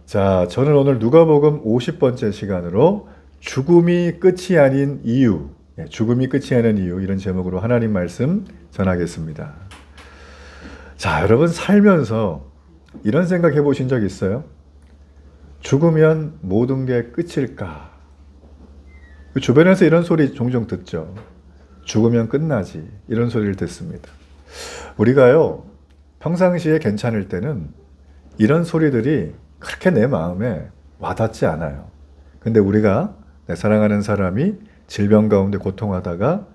자, 저는 오늘 누가복음 50번째 시간으로 죽음이 끝이 아닌 이유, 죽음이 끝이 아닌 이유 이런 제목으로 하나님 말씀 전하겠습니다. 자, 여러분 살면서 이런 생각 해보신 적 있어요? 죽으면 모든 게 끝일까? 주변에서 이런 소리 종종 듣죠. 죽으면 끝나지 이런 소리를 듣습니다. 우리가요 평상시에 괜찮을 때는 이런 소리들이 그렇게 내 마음에 와닿지 않아요. 근데 우리가 내 사랑하는 사람이 질병 가운데 고통하다가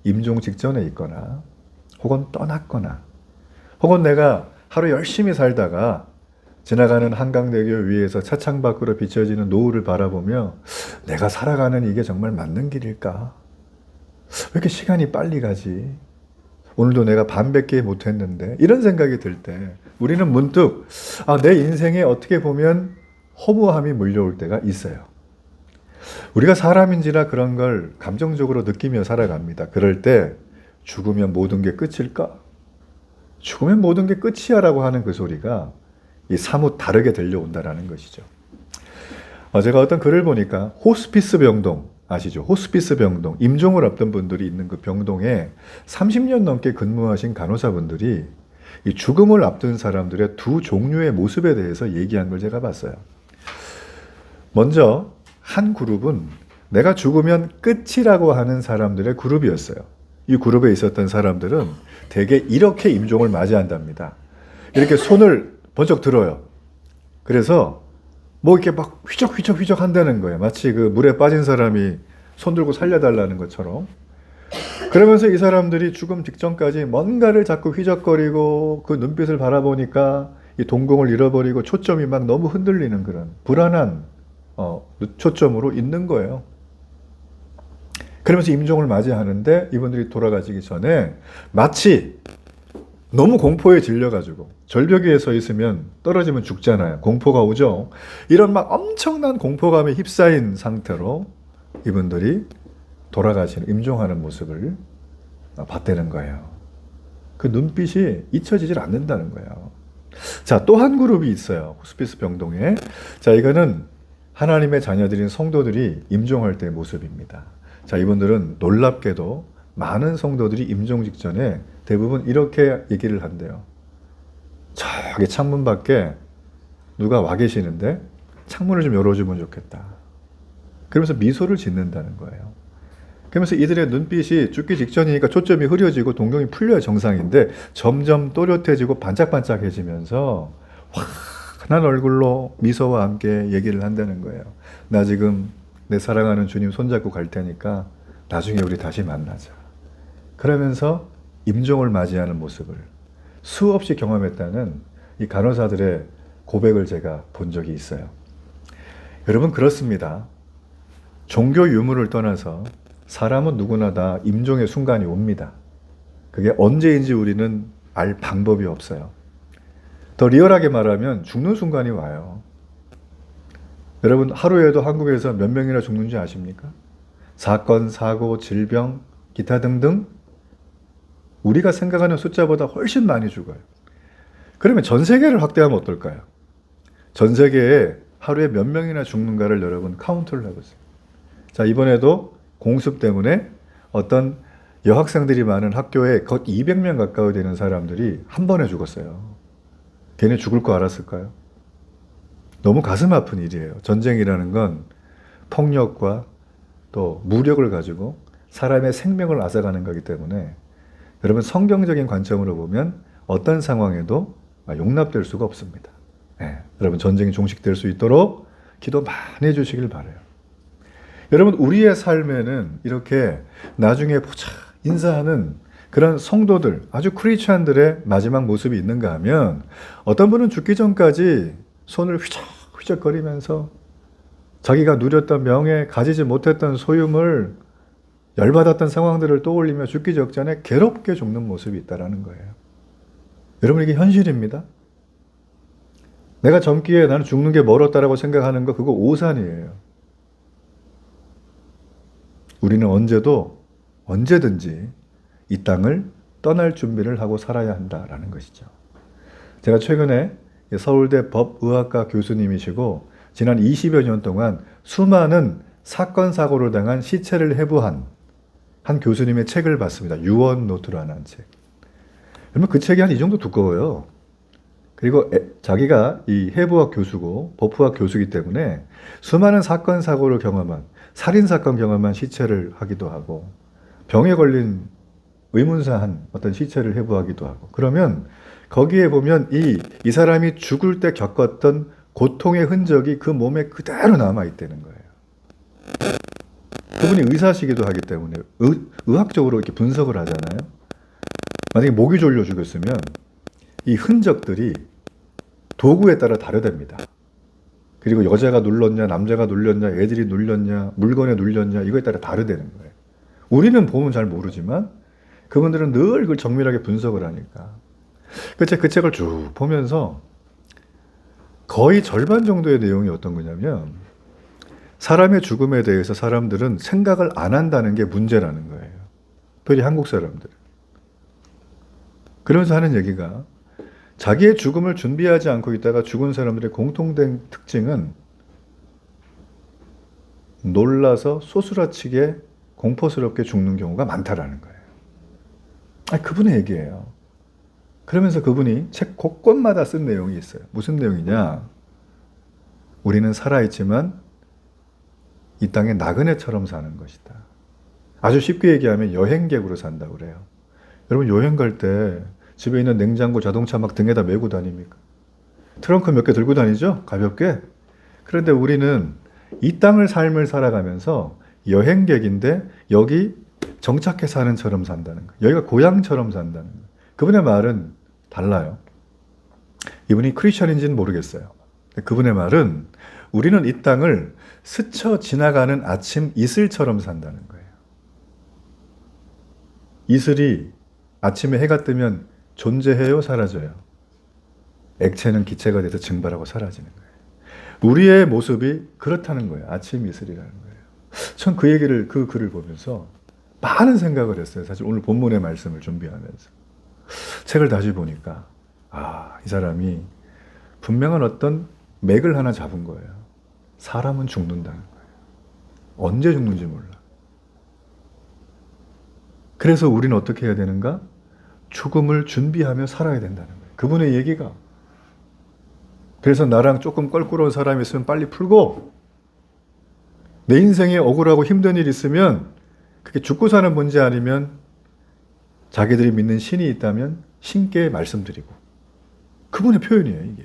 임종 직전에 있거나 혹은 떠났거나 혹은 내가 하루 열심히 살다가 지나가는 한강대교 위에서 차창 밖으로 비춰지는 노을을 바라보며 내가 살아가는 이게 정말 맞는 길일까? 왜 이렇게 시간이 빨리 가지? 오늘도 내가 반밖에 못했는데 이런 생각이 들 때 우리는 문득 내 인생에 어떻게 보면 허무함이 몰려올 때가 있어요. 우리가 사람인지라 그런 걸 감정적으로 느끼며 살아갑니다. 그럴 때 죽으면 모든 게 끝일까? 죽으면 모든 게 끝이야 라고 하는 그 소리가 사뭇 다르게 들려온다는 것이죠. 제가 어떤 글을 보니까 호스피스 병동 아시죠? 호스피스 병동, 임종을 앞둔 분들이 있는 그 병동에 30년 넘게 근무하신 간호사분들이 이 죽음을 앞둔 사람들의 두 종류의 모습에 대해서 얘기한 걸 제가 봤어요. 먼저 한 그룹은 내가 죽으면 끝이라고 하는 사람들의 그룹이었어요. 이 그룹에 있었던 사람들은 대개 이렇게 임종을 맞이한답니다. 이렇게 손을 번쩍 들어요. 그래서 뭐 이렇게 막 휘적휘적 한다는 거예요. 마치 그 물에 빠진 사람이 손 들고 살려달라는 것처럼. 그러면서 이 사람들이 죽음 직전까지 뭔가를 자꾸 휘적거리고 그 눈빛을 바라보니까 이 동공을 잃어버리고 초점이 막 너무 흔들리는 그런 불안한 초점으로 있는 거예요. 그러면서 임종을 맞이하는데 이분들이 돌아가시기 전에 마치 너무 공포에 질려가지고 절벽 위에 서 있으면 떨어지면 죽잖아요. 공포가 오죠. 이런 막 엄청난 공포감에 휩싸인 상태로 이분들이 돌아가시는 임종하는 모습을 봤다는 거예요. 그 눈빛이 잊혀지질 않는다는 거예요. 자, 또 한 그룹이 있어요. 호스피스 병동에. 자, 이거는 하나님의 자녀들인 성도들이 임종할 때의 모습입니다. 자, 이분들은 놀랍게도 많은 성도들이 임종 직전에 대부분 이렇게 얘기를 한대요. 저기 창문 밖에 누가 와 계시는데 창문을 좀 열어주면 좋겠다. 그러면서 미소를 짓는다는 거예요. 그러면서 이들의 눈빛이 죽기 직전이니까 초점이 흐려지고 동공이 풀려야 정상인데 점점 또렷해지고 반짝반짝해지면서 환한 얼굴로 미소와 함께 얘기를 한다는 거예요. 나 지금 내 사랑하는 주님 손잡고 갈 테니까 나중에 우리 다시 만나자. 그러면서 임종을 맞이하는 모습을 수없이 경험했다는 이 간호사들의 고백을 제가 본 적이 있어요. 여러분 그렇습니다. 종교 유무를 떠나서 사람은 누구나 다 임종의 순간이 옵니다. 그게 언제인지 우리는 알 방법이 없어요. 더 리얼하게 말하면 죽는 순간이 와요. 여러분 하루에도 한국에서 몇 명이나 죽는지 아십니까? 사건, 사고, 질병, 기타 등등 우리가 생각하는 숫자보다 훨씬 많이 죽어요. 그러면 전 세계를 확대하면 어떨까요? 전 세계에 하루에 몇 명이나 죽는가를 여러분 카운트를 해보세요. 자, 이번에도 공습 때문에 어떤 여학생들이 많은 학교에 곧 200명 가까이 되는 사람들이 한 번에 죽었어요. 걔네 죽을 거 알았을까요? 너무 가슴 아픈 일이에요. 전쟁이라는 건 폭력과 또 무력을 가지고 사람의 생명을 앗아가는 거기 때문에 여러분 성경적인 관점으로 보면 어떤 상황에도 용납될 수가 없습니다. 여러분 전쟁이 종식될 수 있도록 기도 많이 해주시길 바라요. 여러분 우리의 삶에는 이렇게 나중에 보자 인사하는 그런 성도들 아주 크리스찬들의 마지막 모습이 있는가 하면 어떤 분은 죽기 전까지 손을 휘적휘적거리면서 자기가 누렸던 명예, 가지지 못했던 소유물, 열받았던 상황들을 떠올리며 죽기 직전에 괴롭게 죽는 모습이 있다는 거예요. 여러분 이게 현실입니다. 내가 젊기에 나는 죽는 게 멀었다라고 생각하는 거 그거 오산이에요. 우리는 언제든지 이 땅을 떠날 준비를 하고 살아야 한다라는 것이죠. 제가 최근에 서울대 법의학과 교수님이시고 지난 20여 년 동안 수많은 사건 사고를 당한 시체를 해부한 한 교수님의 책을 봤습니다. 유언 노트라는 책. 그러면 그 책이 한 이 정도 두꺼워요. 그리고 자기가 이 해부학 교수고 법의학 교수이기 때문에 수많은 사건 사고를 경험한 살인사건 경험한 시체를 하기도 하고 병에 걸린 의문사한 어떤 시체를 해부하기도 하고 그러면 거기에 보면 이 사람이 죽을 때 겪었던 고통의 흔적이 그 몸에 그대로 남아있다는 거예요. 그분이 의사시기도 하기 때문에 의학적으로 이렇게 분석을 하잖아요. 만약에 목이 졸려 죽였으면 이 흔적들이 도구에 따라 다르답니다. 그리고 여자가 눌렀냐, 남자가 눌렸냐, 애들이 눌렸냐, 물건에 눌렸냐 이거에 따라 다르다는 거예요. 우리는 보면 잘 모르지만 그분들은 늘 그걸 정밀하게 분석을 하니까. 그 책을 쭉 보면서 거의 절반 정도의 내용이 어떤 거냐면 사람의 죽음에 대해서 사람들은 생각을 안 한다는 게 문제라는 거예요. 특히 한국 사람들은. 그러면서 하는 얘기가 자기의 죽음을 준비하지 않고 있다가 죽은 사람들의 공통된 특징은 놀라서 소스라치게 공포스럽게 죽는 경우가 많다라는 거예요. 그분의 얘기예요. 그러면서 그분이 책 곳곳마다 쓴 내용이 있어요. 무슨 내용이냐? 우리는 살아있지만 이 땅에 나그네처럼 사는 것이다. 아주 쉽게 얘기하면 여행객으로 산다고 그래요. 여러분 여행 갈 때 집에 있는 냉장고, 자동차 막 등에다 메고 다닙니까? 트렁크 몇 개 들고 다니죠? 가볍게. 그런데 우리는 이 땅을 삶을 살아가면서 여행객인데 여기 정착해 사는 처럼 산다는 거예요. 여기가 고향처럼 산다는 거예요. 그분의 말은 달라요. 이분이 크리스천인지는 모르겠어요. 그분의 말은 우리는 이 땅을 스쳐 지나가는 아침 이슬처럼 산다는 거예요. 이슬이 아침에 해가 뜨면 존재해요, 사라져요? 액체는 기체가 돼서 증발하고 사라지는 거예요. 우리의 모습이 그렇다는 거예요. 아침 이슬이라는 거예요. 전 그 얘기를, 그 글을 보면서 많은 생각을 했어요. 사실 오늘 본문의 말씀을 준비하면서. 책을 다시 보니까, 이 사람이 분명한 어떤 맥을 하나 잡은 거예요. 사람은 죽는다는 거예요. 언제 죽는지 몰라. 그래서 우리는 어떻게 해야 되는가? 죽음을 준비하며 살아야 된다는 거예요. 그분의 얘기가. 그래서 나랑 조금 껄끄러운 사람이 있으면 빨리 풀고, 내 인생에 억울하고 힘든 일 있으면 그게 죽고 사는 문제 아니면 자기들이 믿는 신이 있다면 신께 말씀드리고. 그분의 표현이에요, 이게.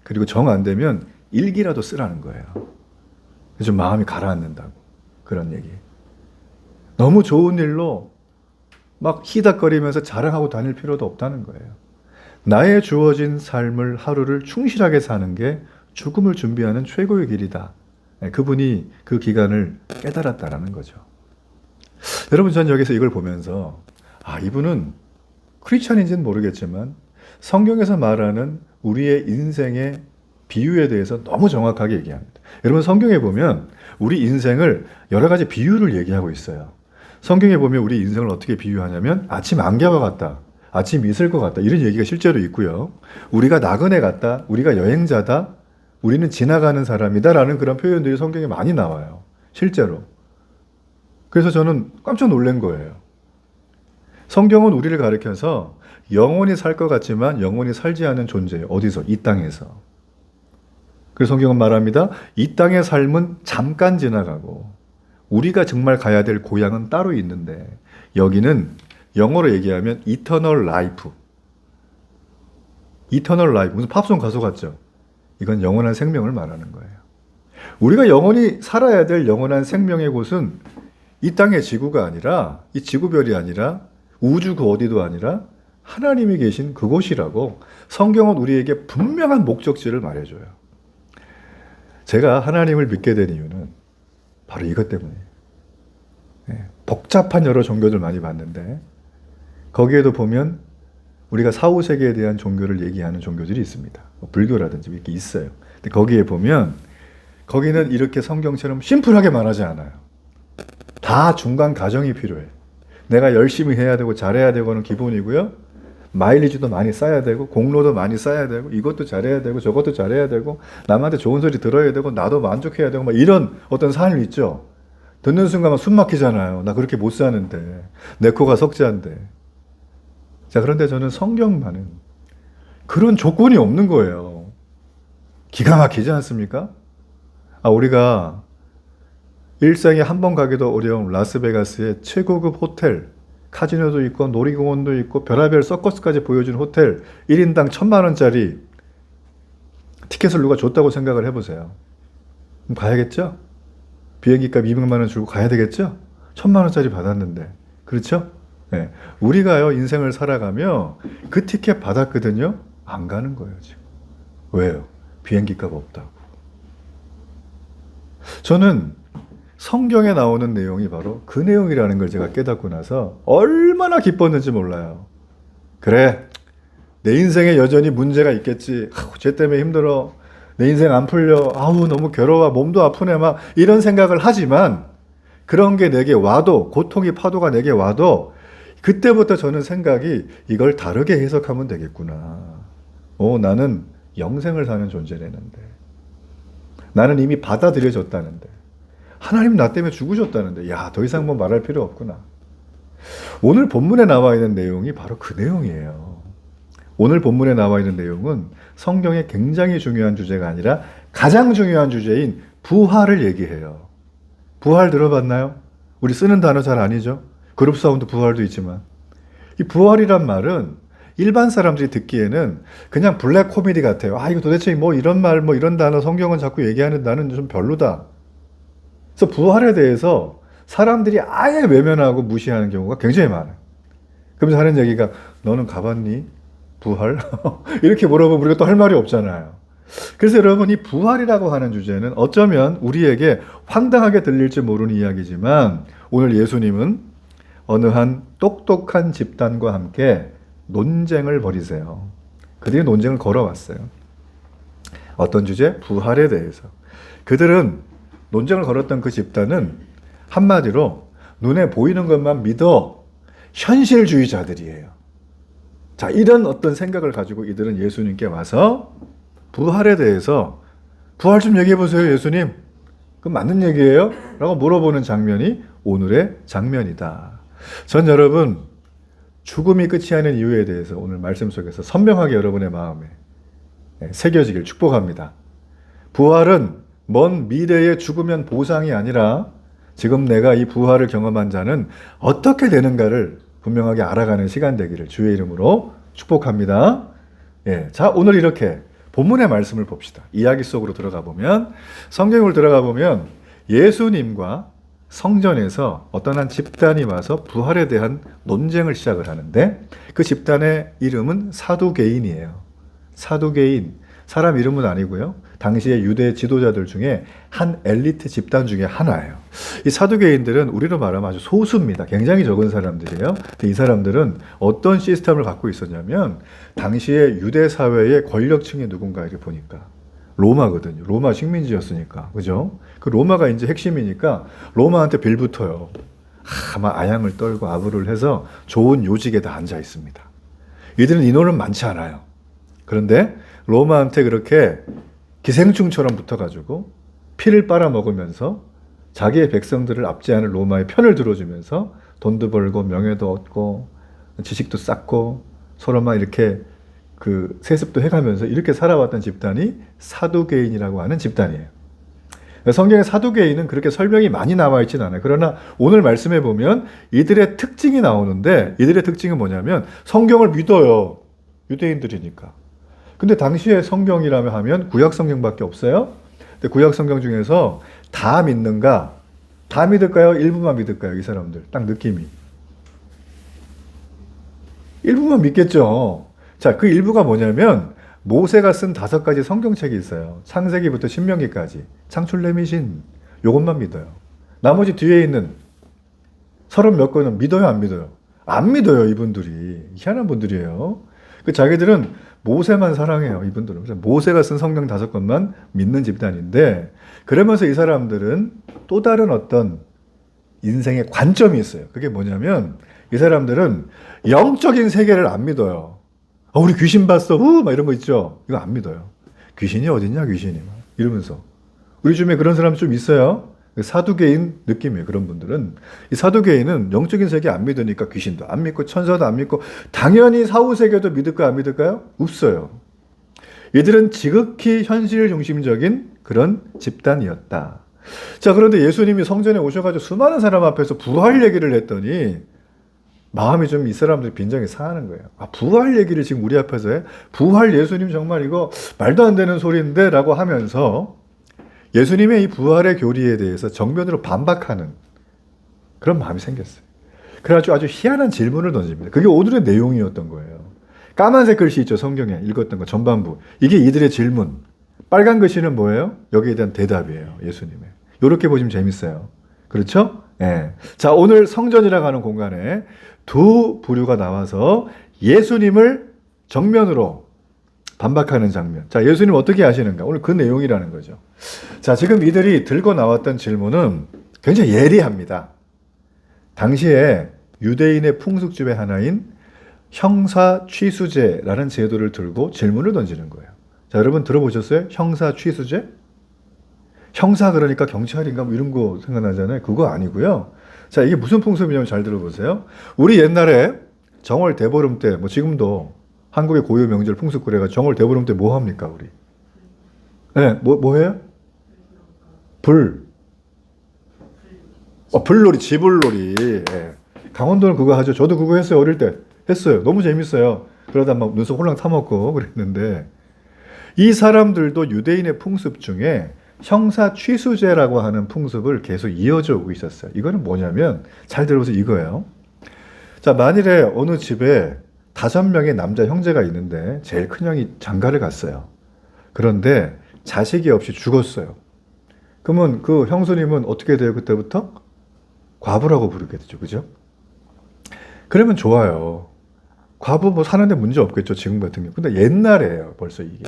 그리고 정 안 되면 일기라도 쓰라는 거예요. 좀 마음이 가라앉는다고. 그런 얘기. 너무 좋은 일로 막 희닥거리면서 자랑하고 다닐 필요도 없다는 거예요. 나의 주어진 삶을 하루를 충실하게 사는 게 죽음을 준비하는 최고의 길이다. 그분이 그 기간을 깨달았다라는 거죠. 여러분, 전 여기서 이걸 보면서 이분은 크리스천인지는 모르겠지만 성경에서 말하는 우리의 인생의 비유에 대해서 너무 정확하게 얘기합니다. 여러분, 성경에 보면 우리 인생을 여러 가지 비유를 얘기하고 있어요. 성경에 보면 우리 인생을 어떻게 비유하냐면 아침 안개와 같다, 아침 이슬과 같다, 이런 얘기가 실제로 있고요. 우리가 나그네 같다, 우리가 여행자다, 우리는 지나가는 사람이다 라는 그런 표현들이 성경에 많이 나와요. 실제로. 그래서 저는 깜짝 놀란 거예요. 성경은 우리를 가리켜서 영원히 살 것 같지만 영원히 살지 않은 존재예요. 어디서? 이 땅에서. 그래서 성경은 말합니다. 이 땅의 삶은 잠깐 지나가고 우리가 정말 가야 될 고향은 따로 있는데 여기는 영어로 얘기하면 이터널 라이프. 이터널 라이프. 무슨 팝송 가수 같죠? 이건 영원한 생명을 말하는 거예요. 우리가 영원히 살아야 될 영원한 생명의 곳은 이 땅의 지구가 아니라, 이 지구별이 아니라, 우주 그 어디도 아니라 하나님이 계신 그곳이라고 성경은 우리에게 분명한 목적지를 말해줘요. 제가 하나님을 믿게 된 이유는 바로 이것 때문이에요. 복잡한 여러 종교들 많이 봤는데 거기에도 보면 우리가 사후세계에 대한 종교를 얘기하는 종교들이 있습니다. 불교라든지 이렇게 있어요. 근데 거기에 보면 거기는 이렇게 성경처럼 심플하게 말하지 않아요. 다 중간 과정이 필요해. 내가 열심히 해야 되고 잘해야 되고는 기본이고요. 마일리지도 많이 쌓아야 되고 공로도 많이 쌓아야 되고 이것도 잘해야 되고 저것도 잘해야 되고 남한테 좋은 소리 들어야 되고 나도 만족해야 되고 막 이런 어떤 삶이 있죠. 듣는 순간 막 숨 막히잖아요. 나 그렇게 못 사는데 내 코가 석자인데. 자, 그런데 저는 성경만은 그런 조건이 없는 거예요. 기가 막히지 않습니까? 우리가 일생에 한 번 가기도 어려운 라스베가스의 최고급 호텔, 카지노도 있고 놀이공원도 있고 별의별 서커스까지 보여주는 호텔 1인당 1,000만 원짜리 티켓을 누가 줬다고 생각을 해보세요. 그럼 가야겠죠? 비행기값 200만 원 주고 가야 되겠죠? 1,000만 원짜리 받았는데. 그렇죠? 네. 우리가요, 인생을 살아가며 그 티켓 받았거든요? 안 가는 거예요, 지금. 왜요? 비행기값 없다고. 저는 성경에 나오는 내용이 바로 그 내용이라는 걸 제가 깨닫고 나서 얼마나 기뻤는지 몰라요. 그래, 내 인생에 여전히 문제가 있겠지. 쟤 때문에 힘들어. 내 인생 안 풀려. 너무 괴로워. 몸도 아프네. 막 이런 생각을 하지만 그런 게 내게 와도, 고통의 파도가 내게 와도 그때부터 저는 생각이 이걸 다르게 해석하면 되겠구나. 나는 영생을 사는 존재라는데. 나는 이미 받아들여졌다는데. 하나님 나 때문에 죽으셨다는데. 야, 더 이상 뭐 말할 필요 없구나. 오늘 본문에 나와 있는 내용이 바로 그 내용이에요. 오늘 본문에 나와 있는 내용은 성경의 굉장히 중요한 주제가 아니라 가장 중요한 주제인 부활을 얘기해요. 부활 들어봤나요? 우리 쓰는 단어 잘 아니죠? 그룹 사운드 부활도 있지만. 이 부활이란 말은 일반 사람들이 듣기에는 그냥 블랙 코미디 같아요. 이거 도대체 뭐 이런 말, 뭐 이런 단어 성경은 자꾸 얘기하는 나는 좀 별로다. 그래서 부활에 대해서 사람들이 아예 외면하고 무시하는 경우가 굉장히 많아요. 그러면서 하는 얘기가 너는 가봤니? 부활? 이렇게 물어보면 우리가 또 할 말이 없잖아요. 그래서 여러분, 이 부활이라고 하는 주제는 어쩌면 우리에게 황당하게 들릴지 모르는 이야기지만 오늘 예수님은 어느 한 똑똑한 집단과 함께 논쟁을 벌이세요. 그들이 논쟁을 걸어왔어요. 어떤 주제? 부활에 대해서. 그들은 논쟁을 걸었던 그 집단은 한마디로 눈에 보이는 것만 믿어 현실주의자들이에요. 자, 이런 어떤 생각을 가지고 이들은 예수님께 와서 부활에 대해서 부활 좀 얘기해 보세요, 예수님. 그건 맞는 얘기예요? 라고 물어보는 장면이 오늘의 장면이다. 전 여러분, 죽음이 끝이 아닌 이유에 대해서 오늘 말씀 속에서 선명하게 여러분의 마음에 새겨지길 축복합니다. 부활은 먼 미래에 죽으면 보상이 아니라 지금 내가 이 부활을 경험한 자는 어떻게 되는가를 분명하게 알아가는 시간 되기를 주의 이름으로 축복합니다. 자, 오늘 이렇게 본문의 말씀을 봅시다. 이야기 속으로 들어가 보면, 성경을 들어가 보면 예수님과 성전에서 어떤 한 집단이 와서 부활에 대한 논쟁을 시작을 하는데 그 집단의 이름은 사두개인이에요. 사두개인, 사람 이름은 아니고요. 당시의 유대 지도자들 중에 한 엘리트 집단 중에 하나예요. 이 사두개인들은 우리로 말하면 아주 소수입니다. 굉장히 적은 사람들이에요. 근데 이 사람들은 어떤 시스템을 갖고 있었냐면 당시의 유대 사회의 권력층이 누군가 이렇게 보니까 로마거든요. 로마 식민지였으니까. 그죠? 그 로마가 이제 핵심이니까 로마한테 빌붙어요. 막 아양을 떨고 아부를 해서 좋은 요직에 다 앉아 있습니다. 이들은 인원은 많지 않아요. 그런데 로마한테 그렇게 기생충처럼 붙어가지고 피를 빨아먹으면서 자기의 백성들을 압제하는 로마의 편을 들어주면서 돈도 벌고 명예도 얻고 지식도 쌓고 서로 막 이렇게 그 세습도 해가면서 이렇게 살아왔던 집단이 사두개인이라고 하는 집단이에요. 성경에 사두개인은 그렇게 설명이 많이 나와 있진 않아요. 그러나 오늘 말씀해 보면 이들의 특징이 나오는데 이들의 특징은 뭐냐면 성경을 믿어요. 유대인들이니까. 근데 당시에 성경이라면 하면 구약 성경밖에 없어요. 근데 구약 성경 중에서 다 믿는가? 다 믿을까요? 일부만 믿을까요? 이 사람들. 딱 느낌이. 일부만 믿겠죠. 자, 그 일부가 뭐냐면 모세가 쓴 5가지 성경책이 있어요. 창세기부터 신명기까지. 창출내미신 요것만 믿어요. 나머지 뒤에 있는 30몇 권은 믿어요, 안 믿어요? 안 믿어요, 이분들이. 희한한 분들이에요. 그 자기들은 모세만 사랑해요, 이분들은. 그래서 모세가 쓴 성경 5권만 믿는 집단인데, 그러면서 이 사람들은 또 다른 어떤 인생의 관점이 있어요. 그게 뭐냐면 이 사람들은 영적인 세계를 안 믿어요. 우리 귀신 봤어. 막 이런 거 있죠. 이거 안 믿어요. 귀신이 어딨냐, 귀신이. 이러면서. 우리 중에 그런 사람이 좀 있어요. 사두개인 느낌이에요. 그런 분들은. 이 사두개인은 영적인 세계 안 믿으니까 귀신도 안 믿고 천사도 안 믿고 당연히 사후세계도 믿을까요? 안 믿을까요? 없어요. 이들은 지극히 현실 중심적인 그런 집단이었다. 자, 그런데 예수님이 성전에 오셔가지고 수많은 사람 앞에서 부활 얘기를 했더니 마음이 좀 이 사람들이 빈정이 상하는 거예요. 부활 얘기를 지금 우리 앞에서 해? 부활 예수님 정말 이거 말도 안 되는 소리인데? 라고 하면서 예수님의 이 부활의 교리에 대해서 정면으로 반박하는 그런 마음이 생겼어요. 그래가지고 아주 희한한 질문을 던집니다. 그게 오늘의 내용이었던 거예요. 까만색 글씨 있죠, 성경에 읽었던 거 전반부. 이게 이들의 질문. 빨간 글씨는 뭐예요? 여기에 대한 대답이에요, 예수님의. 이렇게 보시면 재밌어요. 그렇죠? 예. 자, 오늘 성전이라고 하는 공간에 두 부류가 나와서 예수님을 정면으로 반박하는 장면. 자, 예수님 어떻게 하시는가? 오늘 그 내용이라는 거죠. 자, 지금 이들이 들고 나왔던 질문은 굉장히 예리합니다. 당시에 유대인의 풍습 중에 하나인 형사 취수제라는 제도를 들고 질문을 던지는 거예요. 자, 여러분 들어보셨어요? 형사 취수제? 형사 그러니까 경찰인가 뭐 이런 거 생각나잖아요. 그거 아니고요. 자, 이게 무슨 풍습이냐면 잘 들어보세요. 우리 옛날에 정월 대보름 때, 뭐 지금도 한국의 고유 명절 풍습 그래가 정월 대보름 때 뭐 합니까, 우리? 네, 뭐 해요? 불놀이, 지불놀이. 예. 강원도는 그거 하죠. 저도 그거 했어요, 어릴 때. 했어요. 너무 재밌어요. 그러다 막 눈썹 홀랑 타먹고 그랬는데, 이 사람들도 유대인의 풍습 중에 형사 취수제라고 하는 풍습을 계속 이어져 오고 있었어요. 이거는 뭐냐면, 잘 들어보세요, 이거예요. 자, 만일에 어느 집에 5명의 남자 형제가 있는데, 제일 큰 형이 장가를 갔어요. 그런데 자식이 없이 죽었어요. 그러면 그 형수님은 어떻게 돼요, 그때부터? 과부라고 부르게 되죠. 그죠? 그러면 좋아요. 과부 뭐 사는데 문제 없겠죠, 지금 같은 경우. 근데 옛날에요, 벌써 이게.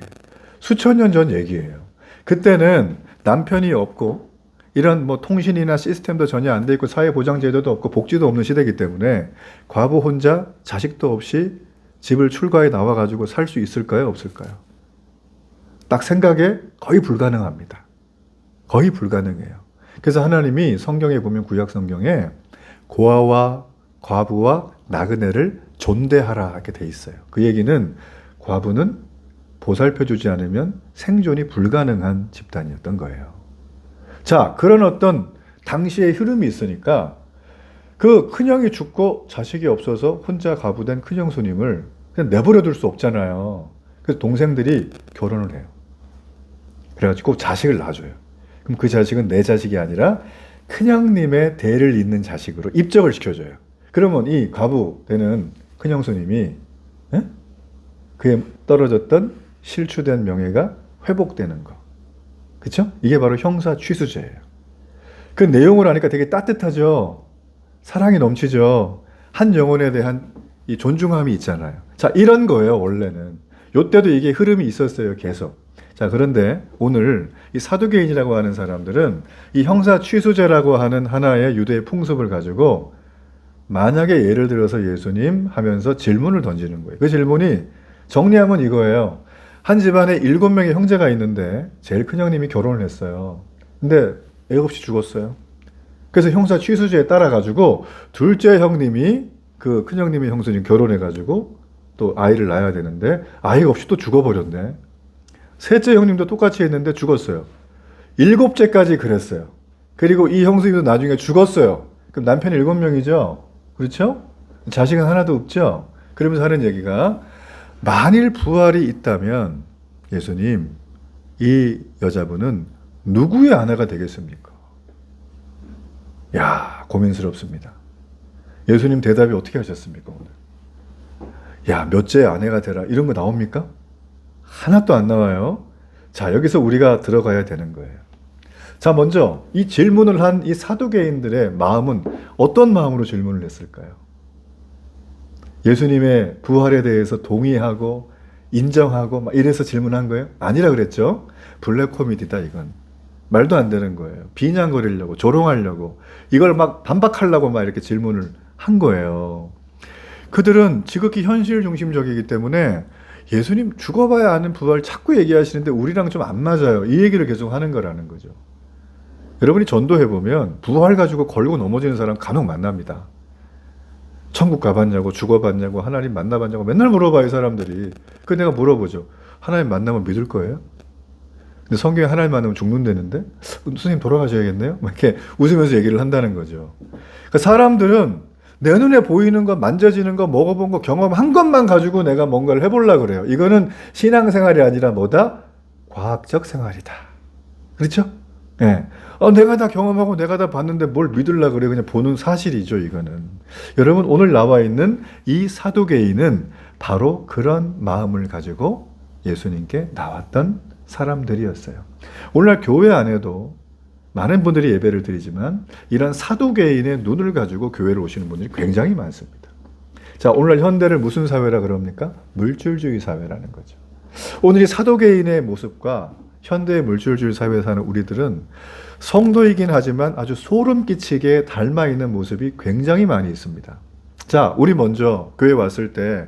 수천 년 전 얘기예요. 그때는 남편이 없고, 이런 뭐 통신이나 시스템도 전혀 안 돼 있고, 사회보장제도도 없고, 복지도 없는 시대이기 때문에, 과부 혼자 자식도 없이 집을 출가해 나와가지고 살 수 있을까요, 없을까요? 딱 생각에 거의 불가능합니다. 거의 불가능해요. 그래서 하나님이 성경에 보면 구약 성경에 고아와 과부와 나그네를 존대하라 이렇게 돼 있어요. 그 얘기는 과부는 보살펴주지 않으면 생존이 불가능한 집단이었던 거예요. 자, 그런 어떤 당시의 흐름이 있으니까 그 큰형이 죽고 자식이 없어서 혼자 과부된 큰형수님을 그냥 내버려 둘 수 없잖아요. 그래서 동생들이 결혼을 해요. 그래가지고 자식을 낳아줘요. 그럼 그 자식은 내 자식이 아니라 큰형님의 대를 잇는 자식으로 입적을 시켜줘요. 그러면 이 과부 되는 큰형수님이 그에 떨어졌던 실추된 명예가 회복되는 거. 그쵸? 이게 바로 형사 취수제예요. 그 내용을 하니까 되게 따뜻하죠? 사랑이 넘치죠? 한 영혼에 대한 이 존중함이 있잖아요. 자, 이런 거예요, 원래는. 요때도 이게 흐름이 있었어요, 계속. 자, 그런데 오늘 이 사두개인이라고 하는 사람들은 이 형사 취수제라고 하는 하나의 유대의 풍습을 가지고 만약에 예를 들어서 예수님 하면서 질문을 던지는 거예요. 그 질문이 정리하면 이거예요. 한 집안에 7명의 형제가 있는데 제일 큰 형님이 결혼을 했어요. 근데 애 없이 죽었어요. 그래서 형사 취수제에 따라 가지고 둘째 형님이 그 큰 형님의 형수님 결혼해 가지고 또 아이를 낳아야 되는데 아이가 없이 또 죽어버렸네. 셋째 형님도 똑같이 했는데 죽었어요. 7째까지 그랬어요. 그리고 이 형수님도 나중에 죽었어요. 그럼 남편이 7명이죠? 그렇죠? 자식은 하나도 없죠? 그러면서 하는 얘기가 만일 부활이 있다면 예수님, 이 여자분은 누구의 아내가 되겠습니까? 야, 고민스럽습니다. 예수님 대답이 어떻게 하셨습니까, 오늘? 야, 몇째 아내가 되라. 이런 거 나옵니까? 하나도 안 나와요. 자, 여기서 우리가 들어가야 되는 거예요. 자, 먼저 이 질문을 한 이 사두개인들의 마음은 어떤 마음으로 질문을 했을까요? 예수님의 부활에 대해서 동의하고 인정하고 막 이래서 질문한 거예요? 아니라 그랬죠? 블랙 코미디다 이건. 말도 안 되는 거예요. 비난거리려고 조롱하려고 이걸 막 반박하려고 막 이렇게 질문을 한 거예요. 그들은 지극히 현실 중심적이기 때문에 예수님 죽어봐야 아는 부활 자꾸 얘기하시는데 우리랑 좀 안 맞아요. 이 얘기를 계속 하는 거라는 거죠. 여러분이 전도해보면 부활 가지고 걸고 넘어지는 사람 간혹 만납니다. 천국 가봤냐고, 죽어봤냐고, 하나님 만나봤냐고 맨날 물어봐요, 사람들이. 그 내가 물어보죠. 하나님 만나면 믿을 거예요? 근데 성경에 하나님 만나면 죽는다는데? 선생님 돌아가셔야겠네요? 막 이렇게 웃으면서 얘기를 한다는 거죠. 그러니까 사람들은 내 눈에 보이는 것, 만져지는 것, 먹어본 것, 경험한 것만 가지고 내가 뭔가를 해보려고 그래요. 이거는 신앙생활이 아니라 뭐다? 과학적 생활이다. 그렇죠? 예. 내가 다 경험하고 내가 다 봤는데 뭘 믿으려고 그래. 그냥 보는 사실이죠, 이거는. 여러분, 오늘 나와 있는 이 사두개인은 바로 그런 마음을 가지고 예수님께 나왔던 사람들이었어요. 오늘날 교회 안에도 많은 분들이 예배를 드리지만 이런 사두개인의 눈을 가지고 교회를 오시는 분들이 굉장히 많습니다. 자, 오늘날 현대를 무슨 사회라 그럽니까? 물질주의 사회라는 거죠. 오늘 이 사두개인의 모습과 현대의 물질주의 사회에 사는 우리들은 성도이긴 하지만 아주 소름 끼치게 닮아 있는 모습이 굉장히 많이 있습니다. 자, 우리 먼저 교회 왔을 때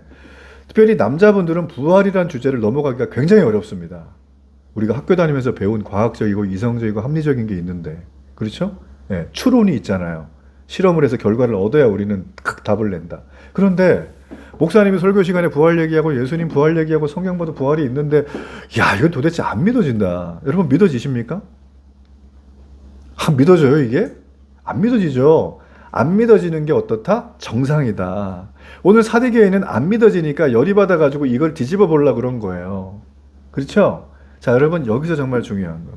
특별히 남자분들은 부활이란 주제를 넘어가기가 굉장히 어렵습니다. 우리가 학교 다니면서 배운 과학적이고 이성적이고 합리적인 게 있는데, 그렇죠? 네, 추론이 있잖아요. 실험을 해서 결과를 얻어야 우리는 답을 낸다. 그런데 목사님이 설교 시간에 부활 얘기하고 예수님 부활 얘기하고 성경보다 부활이 있는데, 야, 이건 도대체 안 믿어진다. 여러분 믿어지십니까? 믿어져요, 이게? 안 믿어지죠. 안 믿어지는 게 어떻다? 정상이다. 오늘 사두개인은 안 믿어지니까 열이 받아가지고 이걸 뒤집어 보려고 그런 거예요. 그렇죠? 자, 여러분, 여기서 정말 중요한 건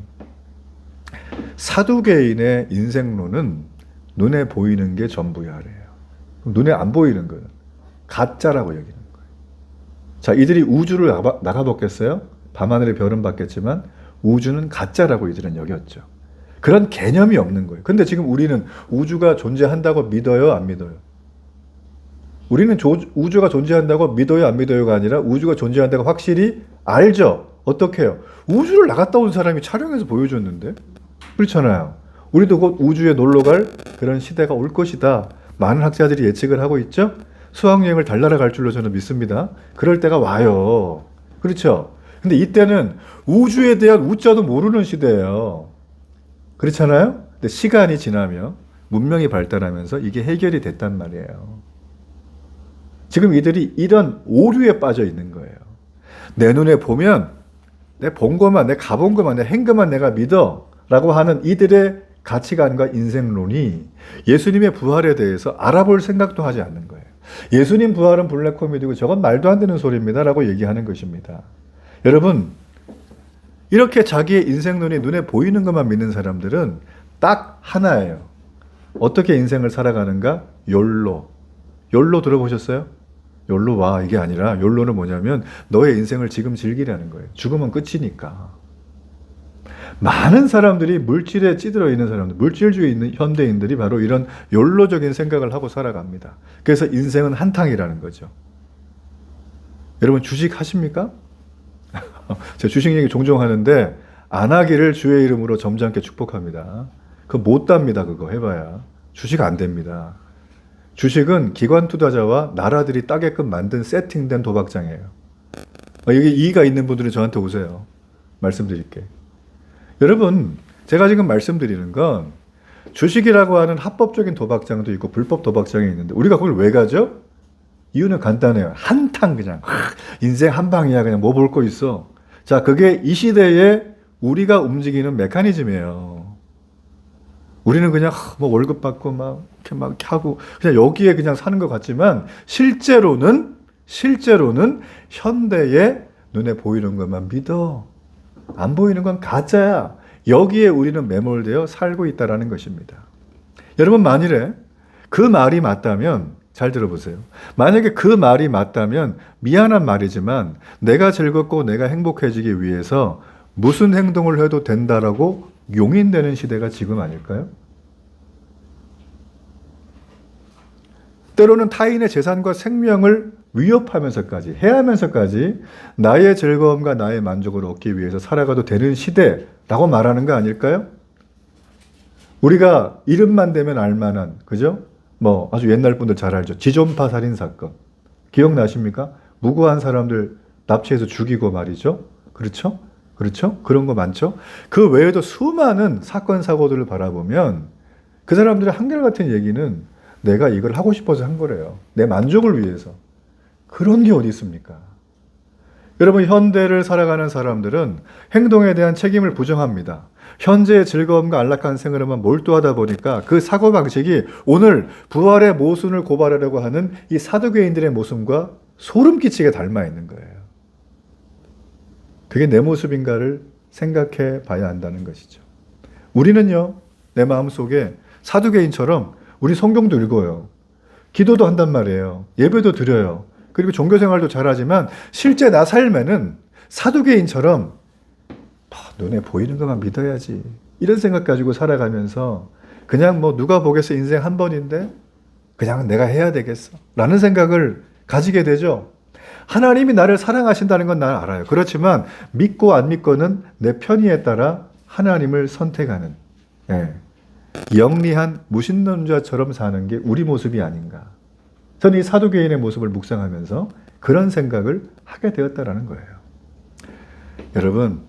사두개인의 인생론은 눈에 보이는 게 전부야래요. 눈에 안 보이는 거는 가짜라고 여기는 거예요. 자, 이들이 우주를 나가봤겠어요? 밤하늘의 별은 봤겠지만 우주는 가짜라고 이들은 여겼죠. 그런 개념이 없는 거예요. 근데 지금 우리는 우주가 존재한다고 믿어요, 안 믿어요? 우리는 우주가 존재한다고 믿어요, 안 믿어요가 아니라 우주가 존재한다고 확실히 알죠. 어떻게 해요? 우주를 나갔다 온 사람이 촬영해서 보여줬는데? 그렇잖아요. 우리도 곧 우주에 놀러갈 그런 시대가 올 것이다. 많은 학자들이 예측을 하고 있죠. 수학여행을 달나라 갈 줄로 저는 믿습니다. 그럴 때가 와요. 그렇죠? 근데 이때는 우주에 대한 우자도 모르는 시대예요. 그렇잖아요? 근데 시간이 지나며 문명이 발달하면서 이게 해결이 됐단 말이에요. 지금 이들이 이런 오류에 빠져 있는 거예요. 내 눈에 보면 내 본 것만, 내 가본 것만, 내 행 것만 내가 믿어 라고 하는 이들의 가치관과 인생론이 예수님의 부활에 대해서 알아볼 생각도 하지 않는 거예요. 예수님 부활은 블랙 코미디고 저건 말도 안 되는 소리입니다 라고 얘기하는 것입니다. 여러분, 이렇게 자기의 인생론이 눈에 보이는 것만 믿는 사람들은 딱 하나예요. 어떻게 인생을 살아가는가? 욜로. 욜로 들어보셨어요? 욜로 와, 이게 아니라 욜로는 뭐냐면 너의 인생을 지금 즐기라는 거예요. 죽으면 끝이니까. 많은 사람들이 물질에 찌들어 있는 사람들, 물질주의에 있는 현대인들이 바로 이런 욜로적인 생각을 하고 살아갑니다. 그래서 인생은 한탕이라는 거죠. 여러분 주식 하십니까? 제가 주식 얘기 종종 하는데 안 하기를 주의 이름으로 점잖게 축복합니다. 그거 못 답니다. 그거 해봐야. 주식 안 됩니다. 주식은 기관 투자자와 나라들이 따게끔 만든 세팅된 도박장이에요. 여기 이의가 있는 분들은 저한테 오세요. 말씀드릴게. 여러분, 제가 지금 말씀드리는 건 주식이라고 하는 합법적인 도박장도 있고 불법 도박장이 있는데 우리가 그걸 왜 가죠? 이유는 간단해요. 한탕 그냥. 인생 한 방이야. 그냥 뭐 볼 거 있어. 자, 그게 이 시대에 우리가 움직이는 메커니즘이에요. 우리는 그냥 뭐 월급 받고 막 이렇게 하고 그냥 여기에 그냥 사는 것 같지만 실제로는 현대의 눈에 보이는 것만 믿어. 안 보이는 건 가짜야. 여기에 우리는 매몰되어 살고 있다라는 것입니다. 여러분, 만일에 그 말이 맞다면 잘 들어보세요. 만약에 그 말이 맞다면 미안한 말이지만 내가 즐겁고 내가 행복해지기 위해서 무슨 행동을 해도 된다라고 용인되는 시대가 지금 아닐까요? 때로는 타인의 재산과 생명을 위협하면서까지 해하면서까지 나의 즐거움과 나의 만족을 얻기 위해서 살아가도 되는 시대라고 말하는 거 아닐까요? 우리가 이름만 대면 알만한, 그죠? 뭐 아주 옛날 분들 잘 알죠. 지존파 살인 사건 기억나십니까? 무고한 사람들 납치해서 죽이고 말이죠. 그렇죠? 그렇죠? 그런 거 많죠? 그 외에도 수많은 사건, 사고들을 바라보면 그 사람들의 한결같은 얘기는 내가 이걸 하고 싶어서 한 거래요. 내 만족을 위해서. 그런 게 어디 있습니까? 여러분, 현대를 살아가는 사람들은 행동에 대한 책임을 부정합니다. 현재의 즐거움과 안락한 생활에만 몰두하다 보니까 그 사고방식이 오늘 부활의 모순을 고발하려고 하는 이 사두개인들의 모습과 소름 끼치게 닮아 있는 거예요. 그게 내 모습인가를 생각해 봐야 한다는 것이죠. 우리는요, 내 마음속에 사두개인처럼 우리 성경도 읽어요. 기도도 한단 말이에요. 예배도 드려요. 그리고 종교생활도 잘하지만 실제 나 삶에는 사두개인처럼 눈에 보이는 것만 믿어야지, 이런 생각 가지고 살아가면서 그냥 뭐 누가 보겠어, 인생 한 번인데 그냥 내가 해야 되겠어 라는 생각을 가지게 되죠. 하나님이 나를 사랑하신다는 건 난 알아요. 그렇지만 믿고 안 믿고는 내 편의에 따라 하나님을 선택하는, 영리한 무신론자처럼 사는 게 우리 모습이 아닌가. 저는 이 사두개인의 모습을 묵상하면서 그런 생각을 하게 되었다라는 거예요. 여러분,